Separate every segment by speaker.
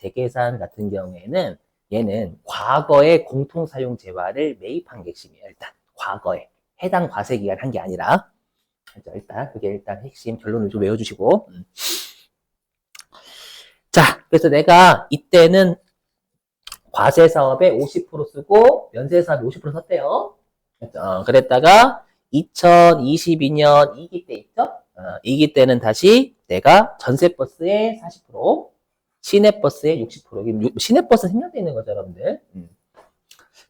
Speaker 1: 재계산 같은 경우에는 얘는 과거의 공통사용재화를 매입한 게 핵심이에요. 일단 과거에 해당 과세기간 한 게 아니라. 일단 그게 일단 핵심 결론을 좀 외워주시고. 자, 그래서 내가 이때는 과세사업에 50% 쓰고 면세사업에 50% 썼대요. 그랬다가 2022년 2기 때 있죠? 2기 때는 다시 내가 전세버스에 40%, 시내버스에 60%. 시내버스는 생략되어 있는 거죠, 여러분들.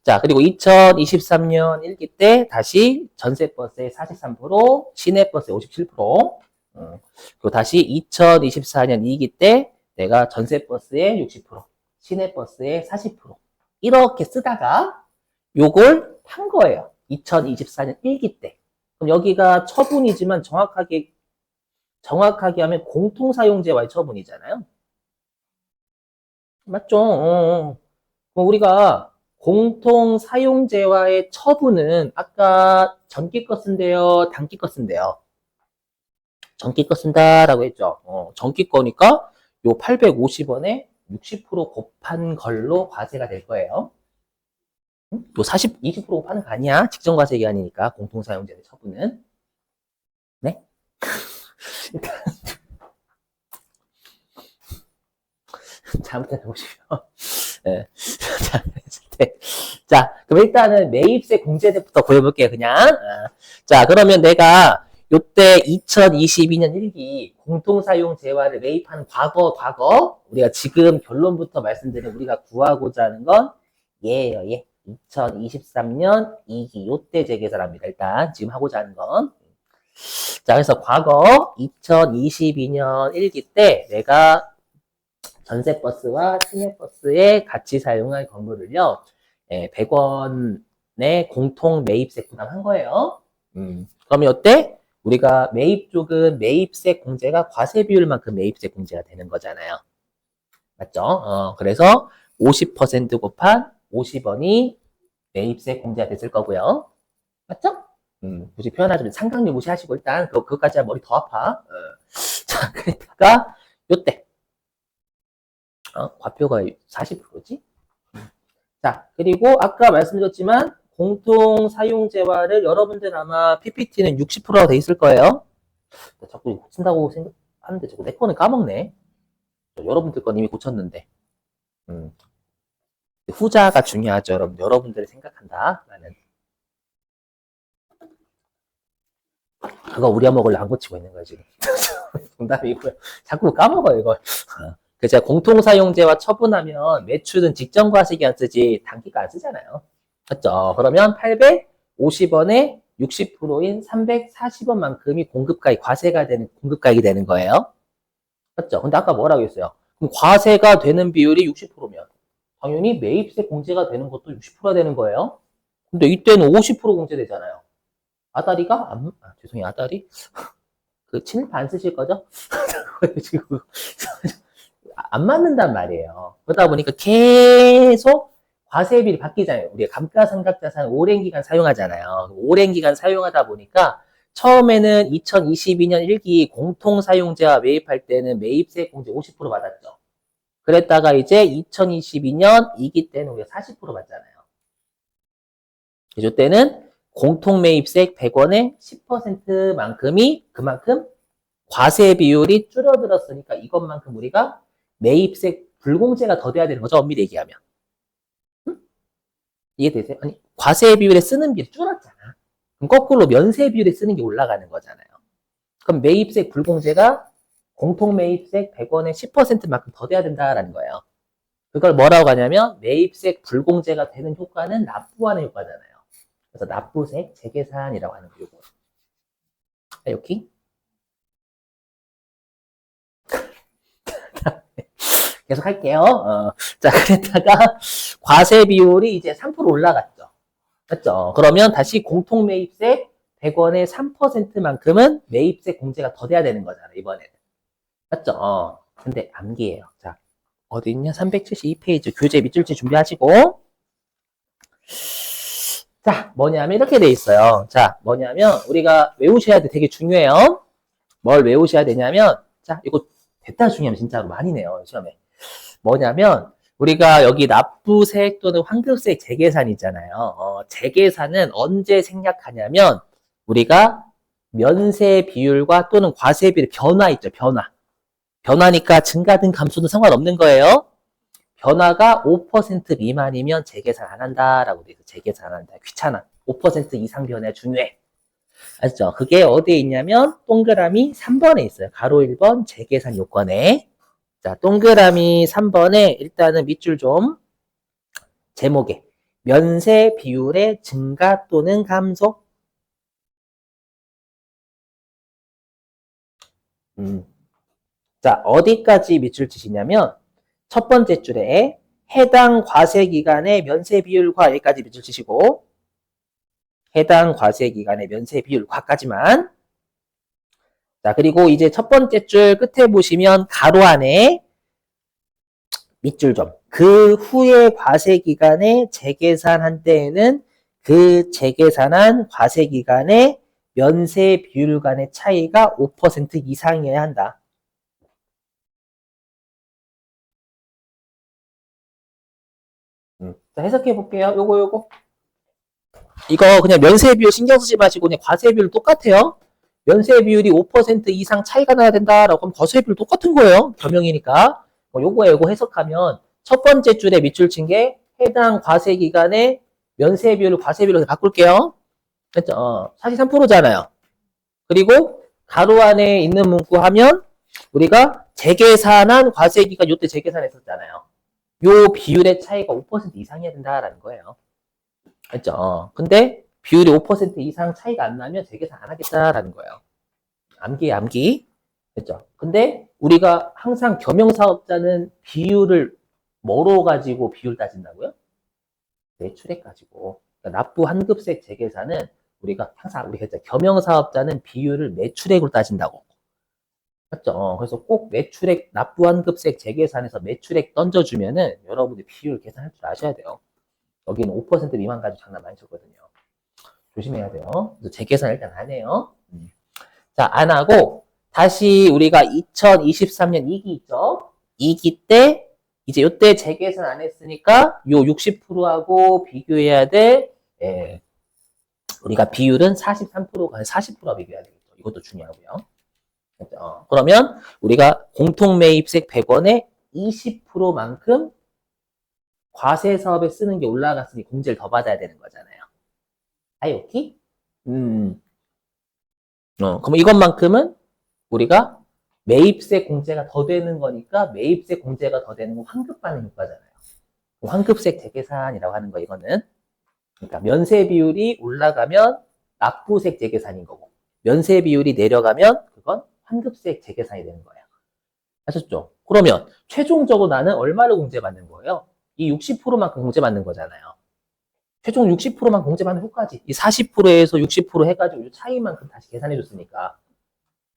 Speaker 1: 자, 그리고 2023년 1기 때 다시 전세버스에 43%, 시내버스에 57%. 그리고 다시 2024년 2기 때 내가 전세버스에 60%, 시내버스에 40%. 이렇게 쓰다가 요걸 판 거예요. 2024년 1기 때. 그럼 여기가 처분이지만 정확하게 하면 공통사용재와의 처분이잖아요. 맞죠? 그럼 우리가 공통사용재와의 처분은 아까 전기 거 쓴대요, 단기 거 쓴대요? 전기 거 쓴다라고 했죠. 전기 거니까 요 850원에 60% 곱한 걸로 과세가 될 거예요. 요 20% 곱하는 거 아니야. 직전과세기 아니니까 공통사용재의 처분은. 네? 잘못해 보시면. 네. 자, 그럼 일단은 매입세 공제세부터 보여볼게요, 그냥. 자, 그러면 내가 요때 2022년 1기 공통사용재화를 매입하는 과거, 우리가 지금 결론부터 말씀드린 우리가 구하고자 하는 건 얘예요, 얘. 2023년 2기 요때 재계산합니다. 일단 지금 하고자 하는 건. 자, 그래서 과거 2022년 1기 때 내가 전세버스와 시내버스에 같이 사용할 건물을요, 100원의 공통 매입세 부담한 거예요. 그러면 이때 우리가 매입 쪽은 매입세 공제가 과세 비율만큼 매입세 공제가 되는 거잖아요. 맞죠? 그래서 50% 곱한 50원이 매입세 공제가 됐을 거고요. 맞죠? 굳이 표현하자면 상각률 무시하시고 일단 그것까지 하면 머리 더 아파. 자, 그러다가 요때 과표가 40%지? 자, 그리고 아까 말씀드렸지만 공통사용재화를 여러분들 아마 PPT는 60%가 돼 있을 거예요. 자꾸 고친다고 생각하는데 자꾸 내 거는 까먹네. 여러분들 건 이미 고쳤는데. 후자가 중요하죠, 여러분. 여러분들을 생각한다. 라는. 그거 우리 아먹을 안 고치고 있는 거야, 지금. 정답이고요. 자꾸 까먹어요, 이걸. 그래서 공통사용재와 처분하면 매출은 직전과세기간 쓰지 단기가 안 쓰잖아요. 맞죠? 그러면 850원에 60%인 340원만큼이 과세가 되는 공급가액이 되는 거예요. 맞죠? 근데 아까 뭐라고 했어요? 그럼 과세가 되는 비율이 60%면 당연히 매입세 공제가 되는 것도 60%가 되는 거예요. 근데 이때는 50% 공제되잖아요. 아다리가 죄송해요, 아다리? 그 친일파 안 쓰실 거죠? 지금 안 맞는단 말이에요. 그러다 보니까 계속 과세비율이 바뀌잖아요. 우리가 감가상각자산 오랜 기간 사용하잖아요. 오랜 기간 사용하다 보니까 처음에는 2022년 1기 공통사용재와 매입할 때는 매입세 공제 50% 받았죠. 그랬다가 이제 2022년 2기 때는 우리가 40% 받잖아요. 이때는 공통매입세 100원에 10%만큼이 그만큼 과세 비율이 줄어들었으니까 이것만큼 우리가 매입세 불공제가 더 돼야 되는 거죠. 엄밀히 얘기하면. 이해되세요? 아니, 과세 비율에 쓰는 비율이 줄었잖아. 그럼 거꾸로 면세 비율에 쓰는 게 올라가는 거잖아요. 그럼 매입세 불공제가 공통매입세 100원에 10%만큼 더 돼야 된다라는 거예요. 그걸 뭐라고 하냐면 매입세 불공제가 되는 효과는 납부하는 효과잖아요. 그래서 납부세 재계산이라고 하는 거고. 여기 계속 할게요. 자, 그랬다가 과세 비율이 이제 3% 올라갔죠. 맞죠? 그러면 다시 공통매입세 100원에 3%만큼은 매입세 공제가 더 돼야 되는 거잖아, 이번에는. 맞죠? 근데 암기예요. 자, 어디 있냐? 372페이지 교재 밑줄치 준비하시고. 자, 뭐냐면 이렇게 돼 있어요. 자, 뭐냐면 우리가 외우셔야 돼. 되게 중요해요. 뭘 외우셔야 되냐면, 자, 이거 됐다 중요하면 진짜로 많이 내요, 시험에. 뭐냐면 우리가 여기 납부세액 또는 환급세액 재계산 있잖아요. 재계산은 언제 생략하냐면 우리가 면세 비율과 또는 과세 비율 변화 있죠. 변화니까 증가든 감소든 상관없는 거예요. 변화가 5% 미만이면 재계산 안 한다라고 돼 있어. 재계산 안 한다. 귀찮아. 5% 이상 변화 중요해. 아시죠? 그게 어디에 있냐면 동그라미 3번에 있어요. 가로 1번 재계산 요건에. 자, 동그라미 3번에 일단은 밑줄 좀 제목에 면세 비율의 증가 또는 감소. 자, 어디까지 밑줄 치시냐면 첫 번째 줄에 해당 과세 기간의 면세 비율과 여기까지 밑줄 치시고 해당 과세 기간의 면세 비율과까지만. 자, 그리고 이제 첫 번째 줄 끝에 보시면 가로 안에 밑줄 좀. 그 후에 과세 기간에 재계산한 때에는 그 재계산한 과세 기간의 면세 비율 간의 차이가 5% 이상이어야 한다. 자, 해석해 볼게요. 요거. 이거 그냥 면세 비율 신경 쓰지 마시고 그냥 과세 비율 똑같아요. 면세 비율이 5% 이상 차이가 나야 된다라고 하면 과세 비율 똑같은 거예요. 겸용이니까. 요거 해석하면 첫 번째 줄에 밑줄 친 게 해당 과세 기간의 면세 비율을 과세 비율로 바꿀게요. 그렇죠? 43%잖아요. 그리고 가로 안에 있는 문구 하면 우리가 재계산한 과세 기간 요때 재계산했었잖아요. 요 비율의 차이가 5% 이상이어야 된다라는 거예요. 그렇죠? 근데 비율이 5% 이상 차이가 안 나면 재계산 안 하겠다라는 거예요. 암기. 그렇죠? 근데 우리가 항상 겸용사업자는 비율을 뭐로 가지고 비율 따진다고요? 매출액 가지고. 그러니까 납부 환급세 재계산은 우리가 항상 우리가 했죠. 겸용사업자는 비율을 매출액으로 따진다고. 맞죠? 그래서 꼭 매출액 납부 환급세 재계산에서 매출액 던져주면은 여러분들 비율 계산할 줄 아셔야 돼요. 여기는 5% 미만 가지고 장난 많이 쳤거든요. 조심해야 돼요. 그래서 재계산 일단 안 해요. 자, 안 하고 다시 우리가 2023년 2기 있죠? 2기 때 이제 요때 재계산 안 했으니까 요 60%하고 비교해야 돼. 예. 우리가 비율은 43%가 40%와 비교해야 되겠죠. 이것도 중요하고요. 그러면 우리가 공통매입세 100원에 20%만큼 과세 사업에 쓰는 게 올라갔으니 공제를 더 받아야 되는 거잖아요. 오케이? 그럼 이것만큼은 우리가 매입세 공제가 더 되는 거니까 매입세 공제가 더 되는 건 환급받는 효과잖아요. 환급세 재계산이라고 하는 거 이거는. 그러니까 면세 비율이 올라가면 납부세 재계산인 거고 면세 비율이 내려가면 그건 환급세 재계산이 되는 거예요. 아셨죠? 그러면 최종적으로 나는 얼마를 공제받는 거예요? 이 60%만큼 공제받는 거잖아요. 최종 60%만 공제받는 효과지. 이 40%에서 60% 해가지고 이 차이만큼 다시 계산해줬으니까.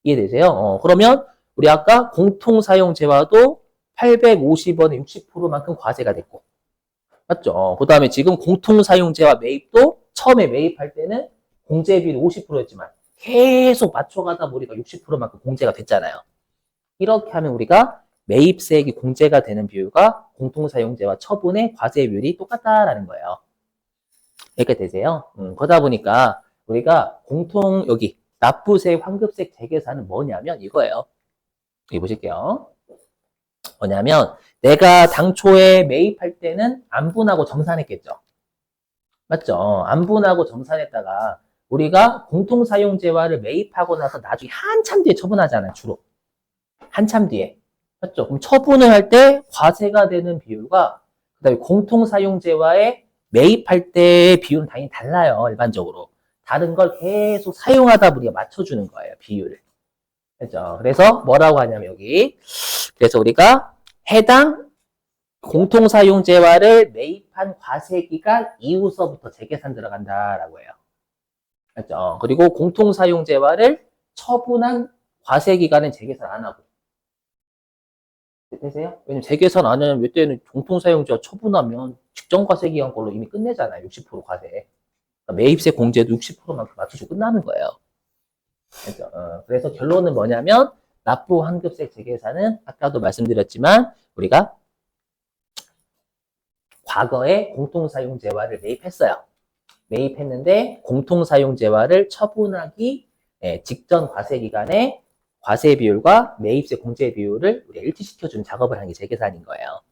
Speaker 1: 이해되세요? 그러면 우리 아까 공통사용재와도 850원에 60%만큼 과세가 됐고. 맞죠? 그 다음에 지금 공통사용재와 매입도 처음에 매입할 때는 공제비율이 50%였지만 계속 맞춰가다 보니까 60%만큼 공제가 됐잖아요. 이렇게 하면 우리가 매입세액이 공제가 되는 비율과 공통사용재와 처분의 과세 비율이 똑같다라는 거예요. 이렇게 되세요. 그러다 보니까 우리가 여기 납부세, 환급세 재계산은 뭐냐면 이거예요. 여기 보실게요. 뭐냐면 내가 당초에 매입할 때는 안분하고 정산했겠죠. 맞죠? 안분하고 정산했다가 우리가 공통사용재와를 매입하고 나서 나중에 한참 뒤에 처분하잖아요. 주로. 한참 뒤에. 맞죠? 그럼 처분을 할 때 과세가 되는 비율과 그다음에 공통사용재와의 매입할 때의 비율은 당연히 달라요. 일반적으로. 다른 걸 계속 사용하다 우리가 맞춰주는 거예요. 비율을. 그죠? 그래서 뭐라고 하냐면 여기. 그래서 우리가 해당 공통사용재와를 매입한 과세기간 이후서부터 재계산 들어간다라고 해요. 그죠? 그리고 공통사용재와를 처분한 과세기간은 재계산 안 하고. 되세요? 왜냐면 재계산 안 하면 이때는 공통사용재와 처분하면 직전과세기간 걸로 이미 끝내잖아요. 60% 과세. 그러니까 매입세 공제도 60%만큼 맞춰주고 끝나는 거예요. 그렇죠? 그래서 결론은 뭐냐면 납부 환급세 재계산은 아까도 말씀드렸지만 우리가 과거에 공통사용재화를 매입했어요. 매입했는데 공통사용재화를 처분하기 직전 과세기간에 과세 비율과 매입세 공제 비율을 우리가 일치시켜주는 작업을 하는 게 재계산인 거예요.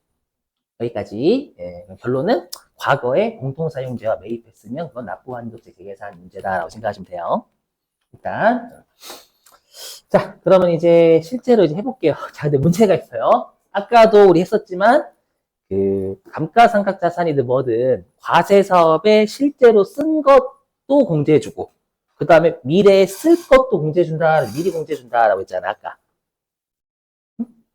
Speaker 1: 여기까지. 결론은 과거에 공통사용재화 매입했으면 그건 납부한도세 재계산 문제다라고 생각하시면 돼요. 일단 자, 그러면 이제 실제로 이제 해볼게요. 자, 근데 문제가 있어요. 아까도 우리 했었지만 그 감가상각자산이든 뭐든 과세 사업에 실제로 쓴 것도 공제해주고 그 다음에 미래에 쓸 것도 공제해준다, 미리 공제해준다라고 했잖아 아까.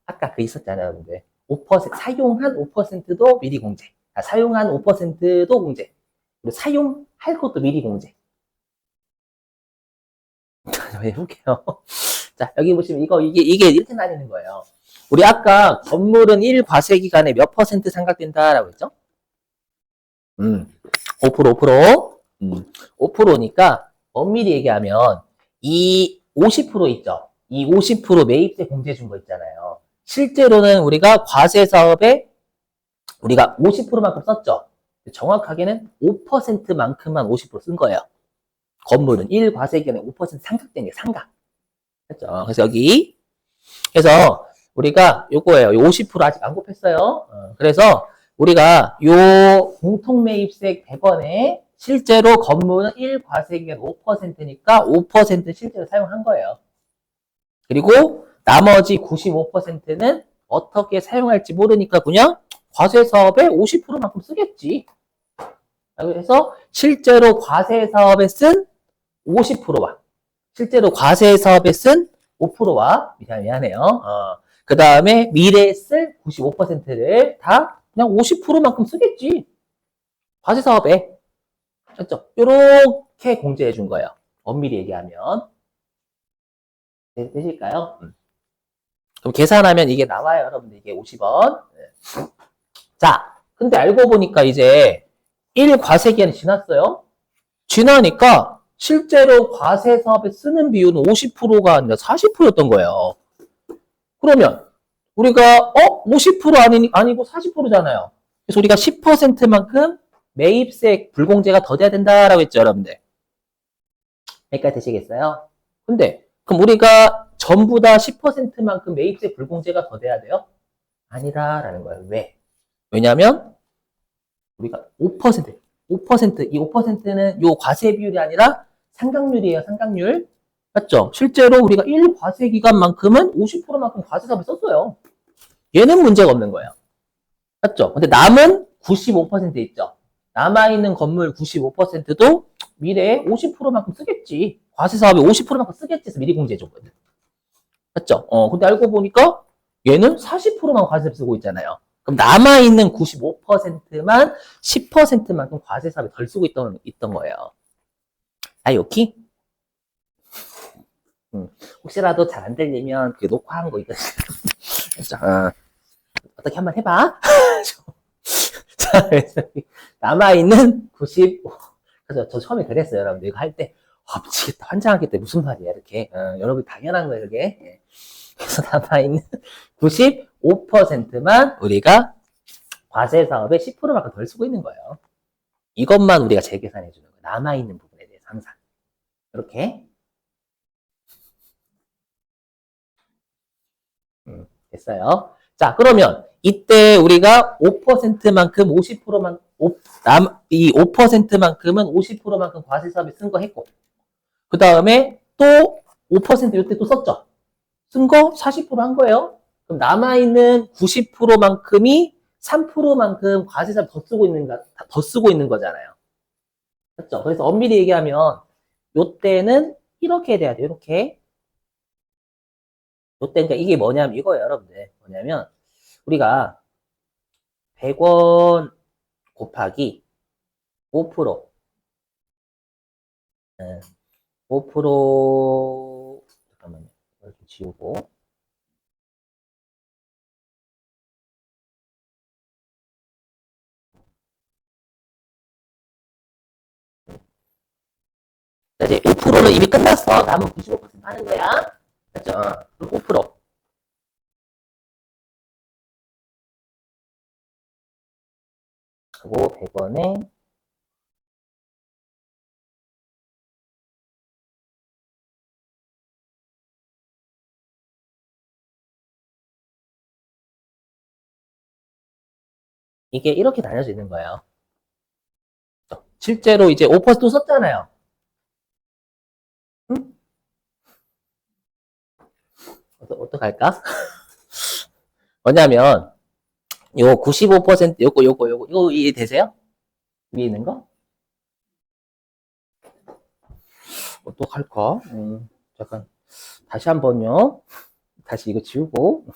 Speaker 1: 아까 그 있었잖아요, 근데 5% 사용한 5%도 미리 공제, 사용한 5%도 공제, 그리고 사용할 것도 미리 공제. 자, 해볼게요. 자, 여기 보시면 이게 이렇게 나뉘는 거예요. 우리 아까 건물은 1과세기간에 몇 퍼센트 상각된다라고 했죠? 5%. 5%니까 엄밀히 얘기하면 이 50% 있죠? 이 50% 매입세 공제해 준 거 있잖아요. 실제로는 우리가 과세 사업에 우리가 50%만큼 썼죠? 정확하게는 5%만큼만 50%쓴 거예요. 건물은 1과세기간에 5% 상각된 게 상각. 그렇죠? 그래서 여기 그래서 우리가 요거예요. 50% 아직 안 곱했어요. 그래서 우리가 요 공통매입세 100원에 실제로 건물은 1과세기간 5%니까 5% 실제로 사용한 거예요. 그리고 나머지 95%는 어떻게 사용할지 모르니까 그냥 과세 사업에 50%만큼 쓰겠지. 그래서 실제로 과세 사업에 쓴 50%와 실제로 과세 사업에 쓴 5%와 미안해요. 그 다음에 미래에 쓸 95%를 다 그냥 50%만큼 쓰겠지. 과세 사업에. 그렇죠? 이렇게 공제해 준 거예요. 엄밀히 얘기하면. 되실까요? 그럼 계산하면 이게 나와요, 여러분들. 이게 50원. 자, 근데 알고 보니까 이제 1과세기간이 지났어요. 지나니까 실제로 과세 사업에 쓰는 비율은 50%가 아니라 40%였던 거예요. 그러면 우리가 50% 아니고 40%잖아요. 그래서 우리가 10%만큼 매입세 불공제가 더 돼야 된다라고 했죠, 여러분들. 여기까지 되시겠어요? 근데 그럼 우리가 전부 다 10%만큼 매입세 불공제가 더 돼야 돼요? 아니다라는 거예요. 왜? 왜냐하면 우리가 5%, 이 5%는 요 과세 비율이 아니라 상각률이에요, 상각률. 맞죠? 실제로 우리가 1과세 기간만큼은 50%만큼 과세 사업을 썼어요. 얘는 문제가 없는 거예요. 맞죠? 근데 남은 95% 있죠? 남아있는 건물 95%도 미래에 50%만큼 쓰겠지. 과세 사업에 50%만큼 쓰겠지 해서 미리 공제해줬거든. 맞죠? 근데 알고 보니까 얘는 40%만 과세 쓰고 있잖아요. 그럼 남아있는 95%만 10%만큼 과세 사업에 덜 쓰고 있던 거예요. 오케이? 혹시라도 잘 안 들리면 그 녹화한 거 있거든요. 어떻게 한번 해봐. 자, 그래서 남아있는 95. 그래서 저 처음에 그랬어요, 여러분들. 이거 할 때, 미치겠다, 환장하겠다, 무슨 말이야, 이렇게. 여러분, 당연한 거예요, 그게. 그래서 남아있는 95%만 우리가 과세 사업에 10%만큼 덜 쓰고 있는 거예요. 이것만 우리가 재계산해 주는 거예요. 남아있는 부분에 대해서 항상. 이렇게. 됐어요. 자, 그러면 이때 우리가 5%만큼 50%만, 이 5%만큼은 50%만큼 과세 사업에 쓴 거 했고, 그 다음에 또 5% 이때 또 썼죠? 쓴 거 40%한 거예요. 그럼 남아있는 90%만큼이 3%만큼 과세 사업 더 쓰고 있는 거잖아요. 그렇죠? 그래서 엄밀히 얘기하면, 요때는 이렇게 돼야 돼요, 이렇게. 요때, 그러니까 이게 뭐냐면 이거예요, 여러분들. 뭐냐면, 우리가 100원 곱하기 5%, 5%, 잠깐만요. 이렇게 지우고. 이제 5%는 이미 끝났어. 남은 95% 하는 거야. 맞죠? 그럼 5%. 그리고 100원에 이게 이렇게 나눠져 있는 거예요. 실제로 이제 5%또 썼잖아요. 응? 어떡할까? 뭐냐면, 요 95% 요거 이해되세요? 위에 있는 거? 어떡할까? 잠깐. 다시 한번요. 다시 이거 지우고.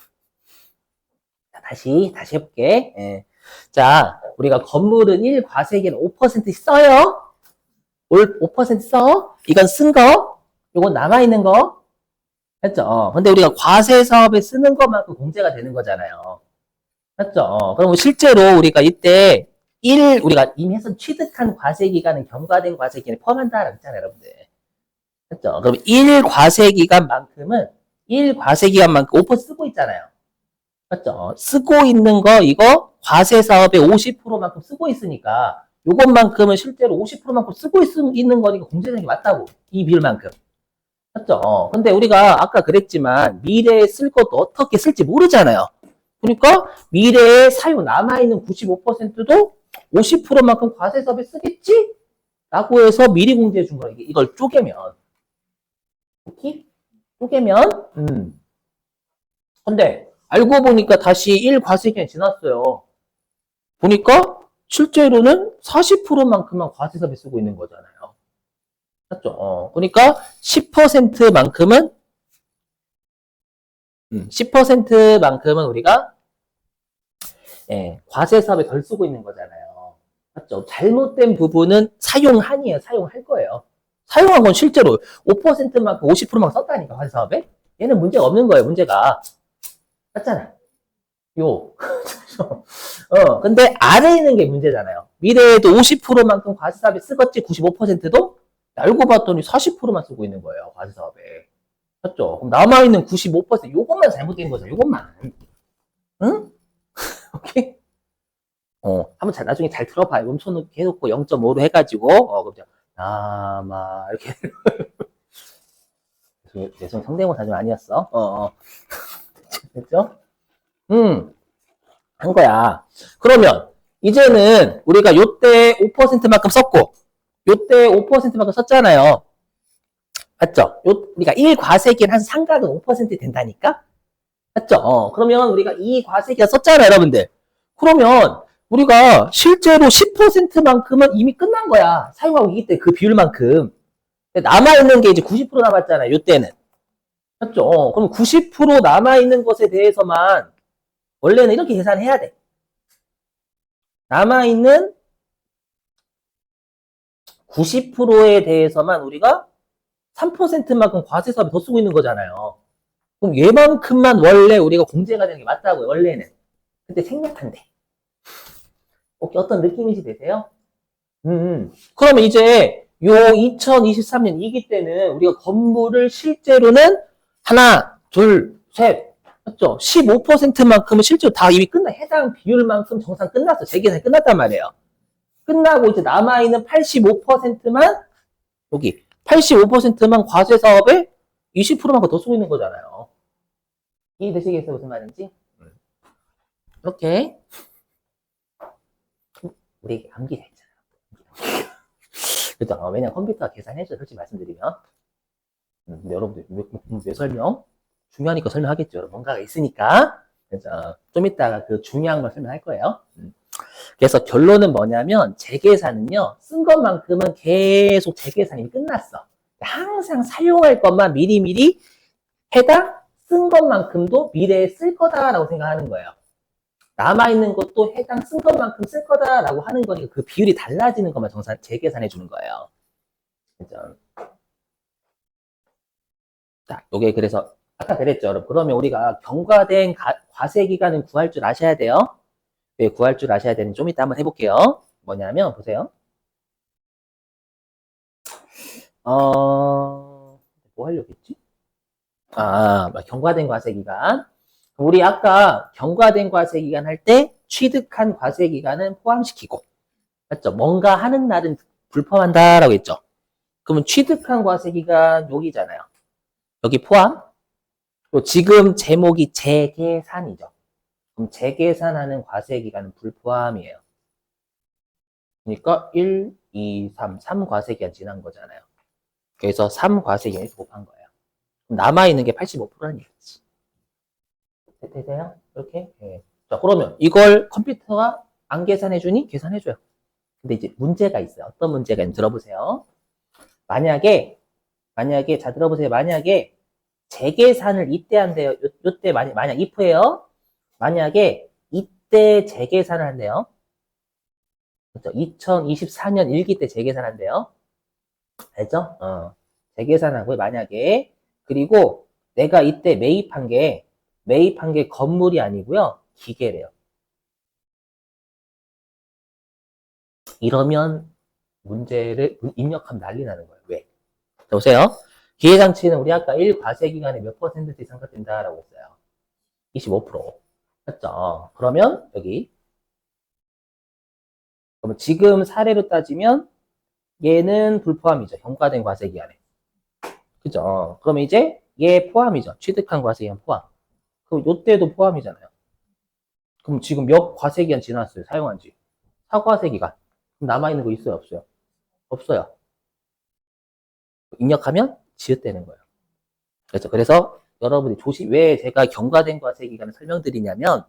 Speaker 1: 다시 해볼게. 예. 자, 우리가 건물은 1과세기는 5% 써요? 5% 써? 이건 쓴 거? 요건 남아있는 거? 했죠? 근데 우리가 과세 사업에 쓰는 것만큼 공제가 되는 거잖아요. 맞죠? 그럼 실제로 우리가 이때 우리가 이미 해서 취득한 과세 기간은 경과된 과세 기간에 포함한다라고 했잖아요, 여러분들. 맞죠? 그럼 1과세 기간만큼은 1과세 기간만큼 5% 쓰고 있잖아요. 맞죠? 쓰고 있는 거 이거 과세 사업의 50%만큼 쓰고 있으니까 요것만큼은 실제로 50%만큼 쓰고 있는 거니까 공제되는 게 맞다고. 이 비율만큼. 맞죠? 근데 우리가 아까 그랬지만 미래에 쓸 것도 어떻게 쓸지 모르잖아요. 그러니까 미래에 사용 남아있는 95%도 50%만큼 과세 사업에 쓰겠지? 라고 해서 미리 공제해 준 거예요. 이걸 쪼개면. 오케이? 쪼개면, 근데 알고 보니까 다시 1과세기간이 지났어요. 보니까 실제로는 40%만큼만 과세 사업에 쓰고 있는 거잖아요. 맞죠? 그러니까 10%만큼은 10%만큼은 우리가 과세 사업에 덜 쓰고 있는 거잖아요. 맞죠? 잘못된 부분은 사용한이에요. 사용할 거예요. 사용한 건 실제로 5%만큼 50%만 썼다니까 과세 사업에. 얘는 문제가 없는 거예요. 문제가. 맞잖아. 요. 근데 안에 있는 게 문제잖아요. 미래에도 50%만큼 과세 사업에 쓰겠지 95%도 알고 봤더니 40%만 쓰고 있는 거예요. 과세 사업에. 맞죠? 그럼 남아있는 95% 요것만 잘못된 거죠. 요것만. 응? 오케이? 한번 나중에 잘 들어봐요. 음소는 계속 0.5로 해가지고, 그죠? 이렇게. 죄송, 성대모사 좀 아니었어. 됐죠? 한 거야. 그러면, 이제는 우리가 요때 5%만큼 썼고, 요때 5%만큼 썼잖아요. 맞죠? 우리가 1과세기는 한 상각은 5% 된다니까? 맞죠? 그러면 우리가 이 과세기가 썼잖아요, 여러분들. 그러면 우리가 실제로 10%만큼은 이미 끝난 거야. 사용하고 있기 때문에 그 비율만큼. 남아있는 게 이제 90% 남았잖아요, 요때는. 맞죠? 그럼 90% 남아있는 것에 대해서만 원래는 이렇게 계산해야 돼. 남아있는 90%에 대해서만 우리가 3%만큼 과세 사업에 더 쓰고 있는 거잖아요. 그럼 얘만큼만 원래 우리가 공제가 되는 게 맞다고요, 원래는. 근데 생략한대. 어떤 느낌인지 되세요? 그러면 이제 요 2023년 이기 때는 우리가 건물을 실제로는 하나, 둘, 셋, 맞죠? 15%만큼은 실제로 다 이미 해당 비율만큼 정산 끝났어. 재계산이 끝났단 말이에요. 끝나고 이제 남아있는 85%만 여기 85%만 과세 사업에 20%만큼 더 쓰고 있는 거잖아요. 이해되시겠어요? 무슨 말인지? 이렇게 우리 암기 됐잖아요. 그죠? 왜냐면 컴퓨터가 계산해줘. 솔직히 말씀드리면. 근데 여러분들 왜 설명? 중요하니까 설명하겠죠. 여러분. 뭔가가 있으니까. 그래서 좀 이따가 그 중요한 걸 설명할 거예요. 그래서 결론은 뭐냐면 재계산은요. 쓴 것만큼은 계속 재계산이 끝났어. 항상 사용할 것만 미리미리 해당 쓴 것만큼도 미래에 쓸 거다라고 생각하는 거예요. 남아있는 것도 해당 쓴 것만큼 쓸 거다라고 하는 거니까 그 비율이 달라지는 것만 재계산해 주는 거예요. 그죠? 자, 요게 그래서 아까 그랬죠, 여러분. 그러면 우리가 경과된 과세 기간을 구할 줄 아셔야 돼요. 왜 구할 줄 아셔야 되는지 좀 이따 한번 해볼게요. 뭐냐면 보세요. 뭐 하려고 했지? 경과된 과세 기간. 우리 아까 경과된 과세 기간 할 때 취득한 과세 기간은 포함시키고 맞죠? 뭔가 하는 날은 불포함한다라고 했죠. 그러면 취득한 과세기간 여기잖아요. 여기 포함? 또 지금 제목이 재계산이죠. 그럼 재계산하는 과세기간은 불포함이에요. 그러니까 1, 2, 3 과세기간 지난 거잖아요. 그래서 3과세기간에서 곱한 거예요. 그럼 남아있는 게 85%라는 얘기지. 되세요? 이렇게? 네. 자, 그러면 이걸 컴퓨터가 안 계산해주니? 계산해줘요. 근데 이제 문제가 있어요. 어떤 문제가 있는지 들어보세요. 만약에, 자, 들어보세요. 만약에 재계산을 이때 한대요. 요때 만약 if예요. 만약에 이때 재계산을 한대요. 그렇죠? 2024년 1기 때 재계산한대요. 알죠? 재계산하고요. 만약에 그리고 내가 이때 매입한 게 건물이 아니고요. 기계래요. 이러면 문제를 입력하면 난리 나는 거예요. 왜? 자, 보세요. 기계장치는 우리 아까 1과세기간에 몇 퍼센트씩 상각된다라고 했어요. 25%. 맞죠? 그러면 여기 그러면 지금 사례로 따지면 얘는 불포함이죠. 경과된 과세기간에. 그죠? 그러면 이제 얘 포함이죠. 취득한 과세기간 포함. 그럼 요때도 포함이잖아요. 그럼 지금 몇 과세기간 지났어요? 사용한 지. 4과세기간. 그럼 남아있는 거 있어요? 없어요? 없어요. 입력하면 지읒되는 거예요. 그래서 여러분이 왜 제가 경과된 과세기간을 설명드리냐면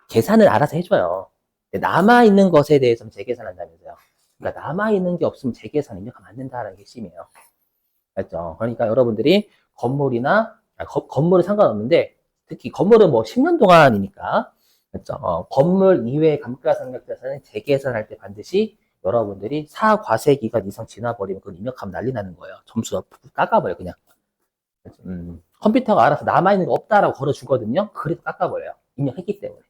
Speaker 1: 계산을 알아서 해줘요. 남아있는 것에 대해서는 재계산한다면서요. 그러니까 남아있는 게 없으면 재계산 입력하면 안 된다는 게 핵심이에요. 알죠? 그러니까 여러분들이 건물은 상관없는데 특히 건물은 뭐 10년 동안이니까 그렇죠? 건물 이외의 감가상각자산은 재계산할 때 반드시 여러분들이 4과세기간 이상 지나버리면 그건 입력하면 난리 나는 거예요. 점수가 깎아버려요, 그냥. 컴퓨터가 알아서 남아있는 거 없다라고 걸어주거든요. 그래도 깎아버려요. 입력했기 때문에.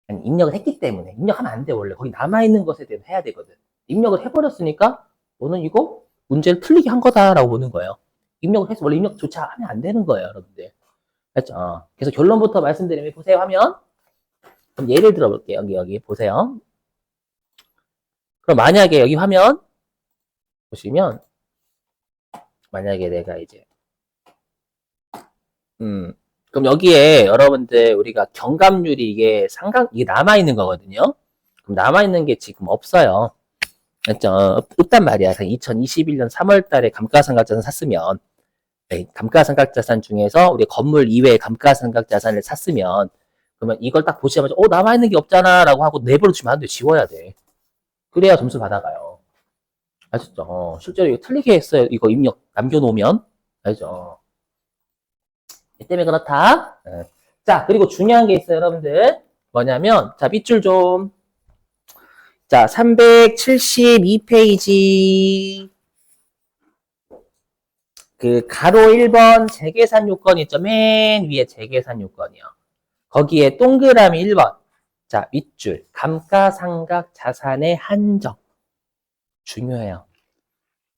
Speaker 1: 아니, 입력을 했기 때문에. 입력하면 안 돼, 원래. 거기 남아있는 것에 대해서 해야 되거든. 입력을 해버렸으니까 너는 이거 문제를 틀리게 한 거다라고 보는 거예요. 입력을 해서 원래 입력조차 하면 안 되는 거예요, 여러분들. 그렇죠? 그래서 결론부터 말씀드리면 보세요 하면 그럼 예를 들어볼게요. 여기 보세요. 그럼 만약에 여기 화면 보시면 만약에 내가 이제 그럼 여기에 여러분들 우리가 경감률이 이게 남아있는 거거든요. 그럼 남아있는 게 지금 없어요. 그렇죠? 없단 말이야. 2021년 3월 달에 감가상각자산 샀으면 네, 감가상각자산 중에서 우리 건물 이외의 감가상각자산을 샀으면 그러면 이걸 딱 보시자마자 남아있는 게 없잖아 라고 하고 내버려 두면 안 돼. 지워야 돼. 그래야 점수 받아가요. 아셨죠? 실제로 이거 틀리게 했어요. 이거 입력 남겨놓으면. 알죠? 이 때문에 그렇다. 자, 그리고 중요한 게 있어요, 여러분들. 뭐냐면, 자, 밑줄 좀. 자, 372페이지. 그, 가로 1번 재계산 요건 있죠? 맨 위에 재계산 요건이요. 거기에 동그라미 1번. 자, 밑줄. 감가상각 자산의 한정. 중요해요.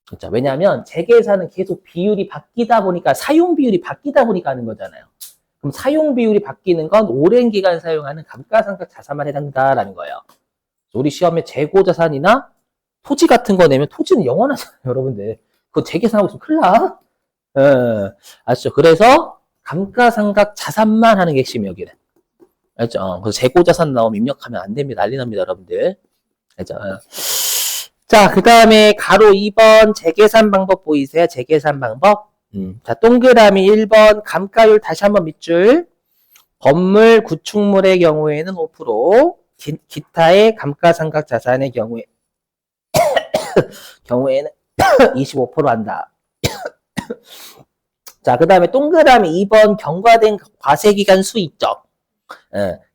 Speaker 1: 진짜. 왜냐하면 재계산은 계속 비율이 바뀌다 보니까 사용 비율이 바뀌다 보니까 하는 거잖아요. 그럼 사용 비율이 바뀌는 건 오랜 기간 사용하는 감가상각 자산만 해당된다라는 거예요. 우리 시험에 재고 자산이나 토지 같은 거 내면 토지는 영원하잖아요, 여러분들. 그거 재계산하고 있으면 큰일 나. 아시죠? 그래서 감가상각 자산만 하는 게 핵심이에요, 여기는. 알죠? 그래서 재고 자산 나오면 입력하면 안 됩니다. 난리 납니다, 여러분들. 알죠? 자, 그 다음에 가로 2번 재계산 방법 보이세요? 재계산 방법. 자, 동그라미 1번 감가율 다시 한번 밑줄. 건물, 구축물의 경우에는 5%, 기타의 감가상각 자산의 경우에는 25% 한다. 자, 그 다음에 동그라미 2번 경과된 과세기간 수 있죠?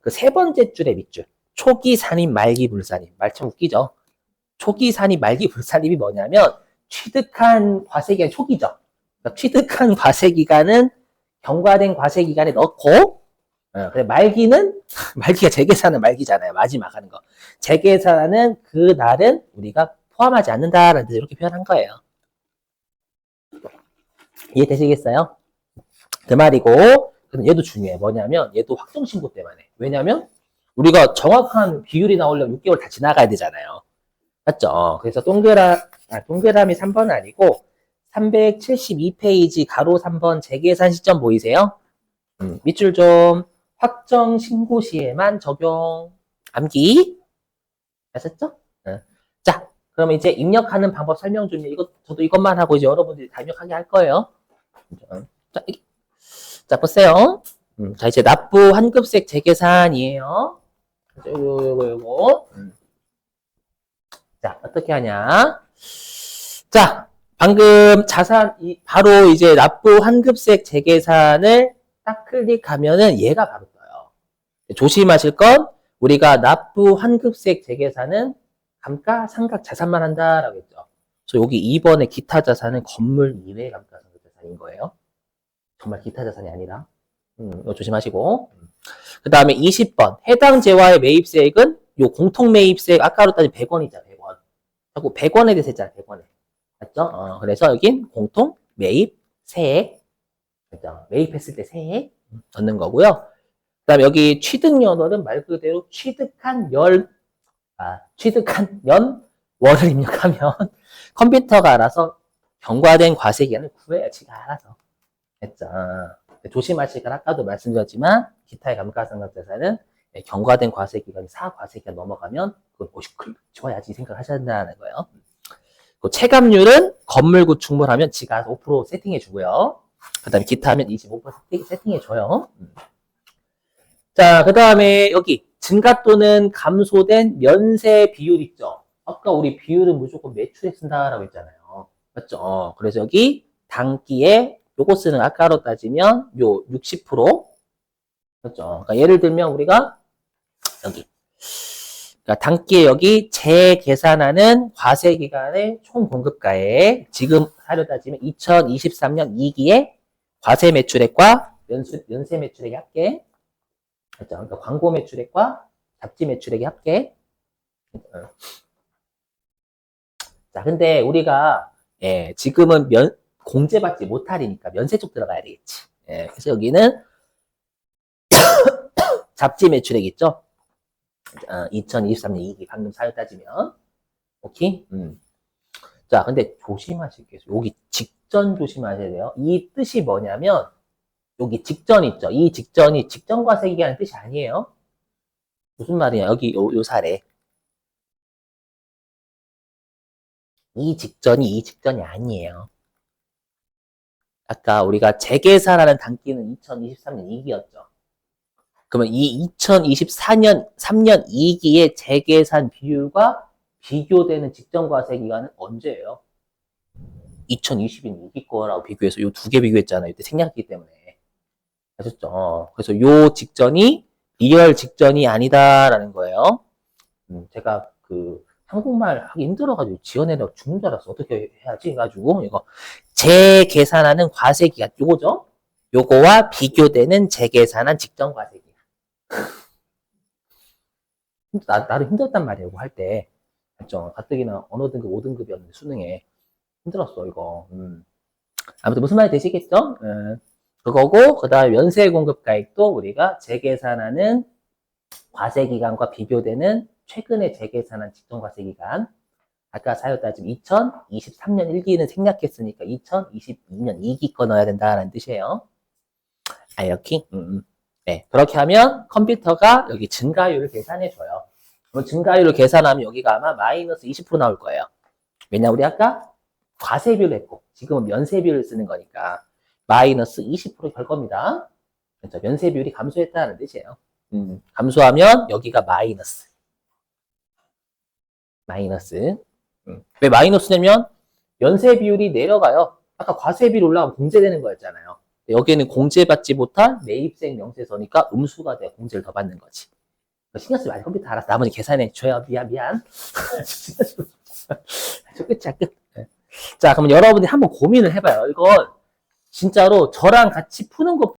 Speaker 1: 그 세 번째 줄의 밑줄. 초기 산입, 말기 불산입. 말 참 웃기죠? 초기 산입, 말기 불산입이 뭐냐면 취득한 과세기간 초기죠. 그러니까 취득한 과세기간은 경과된 과세기간에 넣고 그래 말기가 재계산은 말기잖아요. 마지막 하는 거. 재계산은 그 날은 우리가 포함하지 않는다라는 뜻으로 이렇게 표현한 거예요. 이해되시겠어요? 그 말이고 얘도 중요해. 뭐냐면 얘도 확정신고 때문에. 왜냐면 우리가 정확한 비율이 나오려면 6개월 다 지나가야 되잖아요. 맞죠? 그래서 동그라미 3번 아니고 372페이지 가로 3번 재계산 시점 보이세요? 밑줄 좀 확정 신고 시에만 적용. 암기. 아셨죠? 자, 그럼 이제 입력하는 방법 설명 중에 저도 이것만 하고 이제 여러분들이 다 입력하게 할 거예요. 자, 보세요. 자, 이제 납부 환급세 재계산이에요. 요거. 자, 어떻게 하냐. 자, 방금 바로 이제 납부 환급세 재계산을 딱 클릭하면은 얘가 바로 떠요. 조심하실 건 우리가 납부 환급세 재계산은 감가상각 자산만 한다라고 했죠. 그래서 여기 2번의 기타 자산은 건물 이외의 감가상각 자산인 거예요. 정말 기타 자산이 아니라. 이거 조심하시고. 그 다음에 20번. 해당 재화의 매입세액은 요 공통 매입세액 아까로 따지면 100원이잖아, 100원. 자꾸 100원에 대해서 했잖아, 100원에. 맞죠? 그래서 여긴 공통 매입세액. 그죠? 매입했을 때 세액 넣는 거고요. 그 다음에 여기 취득연월은 말 그대로 취득한 연월을 입력하면 컴퓨터가 알아서 경과된 과세기간을 구해요. 지가 알아서. 했죠. 조심하실 건 아까도 말씀드렸지만 기타의 감가상각 자산은 경과된 과세기간이 4과세기간 넘어가면 그걸 지워야지 생각하셔야 된다는 거예요. 그 체감률은 건물 구축물하면 지가 5% 세팅해 주고요. 그 다음에 기타 하면 25% 세팅해 줘요. 자, 그 다음에 여기 증가 또는 감소된 면세 비율 있죠. 아까 우리 비율은 무조건 매출에 쓴다라고 했잖아요. 맞죠? 그래서 여기 당기에 요거 쓰는 아까로 따지면 요 60%. 맞죠? 그러니까 예를 들면 우리가 여기 그러니까 당기에 여기 재계산하는 과세기간의 총 공급가액 지금 하려 따지면 2023년 2기에 과세 매출액과 연세 매출액의 합계. 그렇죠? 그러니까 광고 매출액과 잡지 매출액의 합계. 자, 근데 우리가 지금은 공제받지 못하리니까 면세 쪽 들어가야 되겠지. 그래서 여기는 잡지 매출액 있죠? 2023년 2기 방금 사유 따지면. 오케이? 자, 근데 조심하실 게 있어요. 여기 직전 조심하셔야 돼요. 이 뜻이 뭐냐면 여기 직전 있죠? 이 직전이 직전과세기라는 뜻이 아니에요. 무슨 말이냐? 여기 요 사례. 이 직전이 아니에요. 아까 우리가 재계산하는 단기는 2023년 2기였죠. 그러면 이 2024년 3년 2기의 재계산 비율과 비교되는 직전과세 기간은 언제예요? 2020년 2기 거라고 비교해서 요 두 개 비교했잖아요. 이때 생략했기 때문에. 아셨죠? 그래서 요 직전이 리얼 직전이 아니다라는 거예요. 제가 한국말 하기 힘들어가지고 지어내려고 죽는 줄 알았어. 어떻게 해야지? 해가지고 이거 재계산하는 과세기간 요거죠? 요거와 비교되는 재계산한 직전 과세기간. 나름 힘들었단 말이에요. 이거 할 때. 맞죠? 가뜩이나 언어 등급 5등급이었는데 수능에 힘들었어 이거. 아무튼 무슨 말이 되시겠죠? 그거고 그 다음에 연세 공급가액도 우리가 재계산하는 과세기간과 비교되는 최근에 재계산한 직전과세기간. 아까 사유 따지면 2023년 1기는 생략했으니까 2022년 2기 거 넣어야 된다는 뜻이에요. 이렇게? 네, 그렇게 하면 컴퓨터가 여기 증가율을 계산해줘요. 그럼 증가율을 계산하면 여기가 아마 마이너스 20% 나올 거예요. 왜냐, 우리 아까 과세비율 했고, 지금은 면세비율을 쓰는 거니까 마이너스 20% 될 겁니다. 그렇죠? 면세비율이 감소했다는 뜻이에요. 감소하면 여기가 마이너스. 왜 마이너스냐면 연세 비율이 내려가요. 아까 과세 비율 올라가면 공제되는 거였잖아요. 여기에는 공제받지 못한 매입세액 명세서니까 음수가 돼 공제를 더 받는 거지. 신경 쓰지 말고 컴퓨터 알아서 나머지 계산해 줘요. 미안. 끝이야 끝. 자, 그러면 여러분들이 한번 고민을 해봐요. 이건 진짜로 저랑 같이 푸는 것